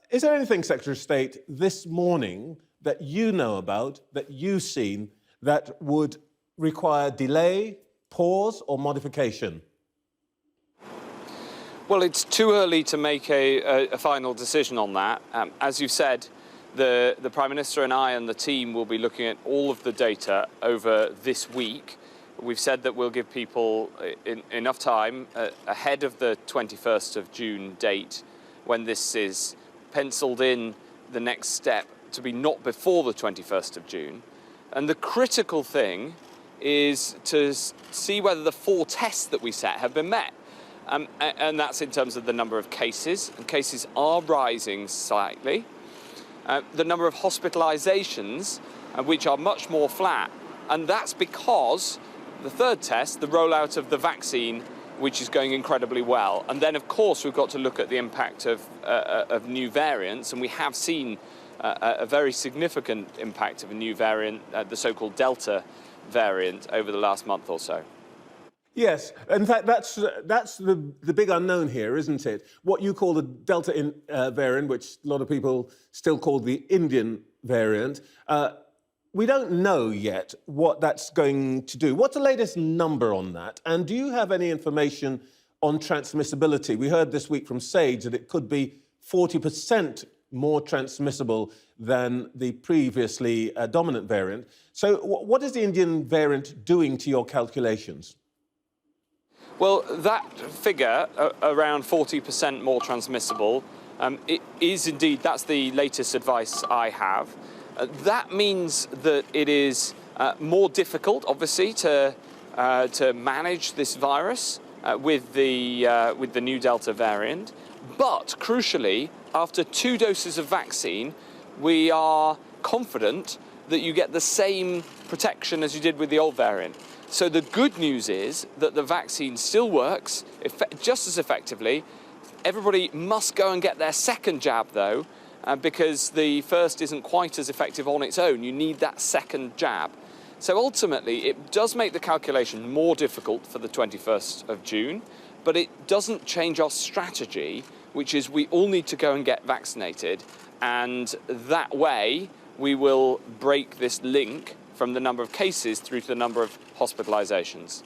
Is there anything, Secretary of State, this morning that you know about, that you've seen, that would require delay, pause or modification? Well, it's too early to make a final decision on that. As you've said, the Prime Minister and I and the team will be looking at all of the data over this week. We've said that we'll give people enough time ahead of the 21st of June date, when this is penciled in, the next step to be not before the 21st of June. And the critical thing is to see whether the 4 tests that we set have been met. And that's in terms of the number of cases, and cases are rising slightly. The number of hospitalizations, which are much more flat, and that's because the 3rd test, the rollout of the vaccine, which is going incredibly well. And then, of course, we've got to look at the impact of new variants, and we have seen a very significant impact of a new variant, the so-called Delta variant, over the last month or so. Yes, in fact, that's the big unknown here, isn't it? What you call the Delta variant, which a lot of people still call the Indian variant. We don't know yet what that's going to do. What's the latest number on that? And do you have any information on transmissibility? We heard this week from SAGE that it could be 40% more transmissible than the previously dominant variant. So what is the Indian variant doing to your calculations? Well, that figure, around 40% more transmissible, it is indeed, that's the latest advice I have. That means that it is more difficult, obviously, to manage this virus with the new Delta variant. But crucially, after 2 doses of vaccine, we are confident that you get the same protection as you did with the old variant. So the good news is that the vaccine still works just as effectively. Everybody must go and get their 2nd jab, though, because the first isn't quite as effective on its own. You need that 2nd jab. So ultimately, it does make the calculation more difficult for the 21st of June, but it doesn't change our strategy, which is we all need to go and get vaccinated, and that way we will break this link from the number of cases through to the number of hospitalizations.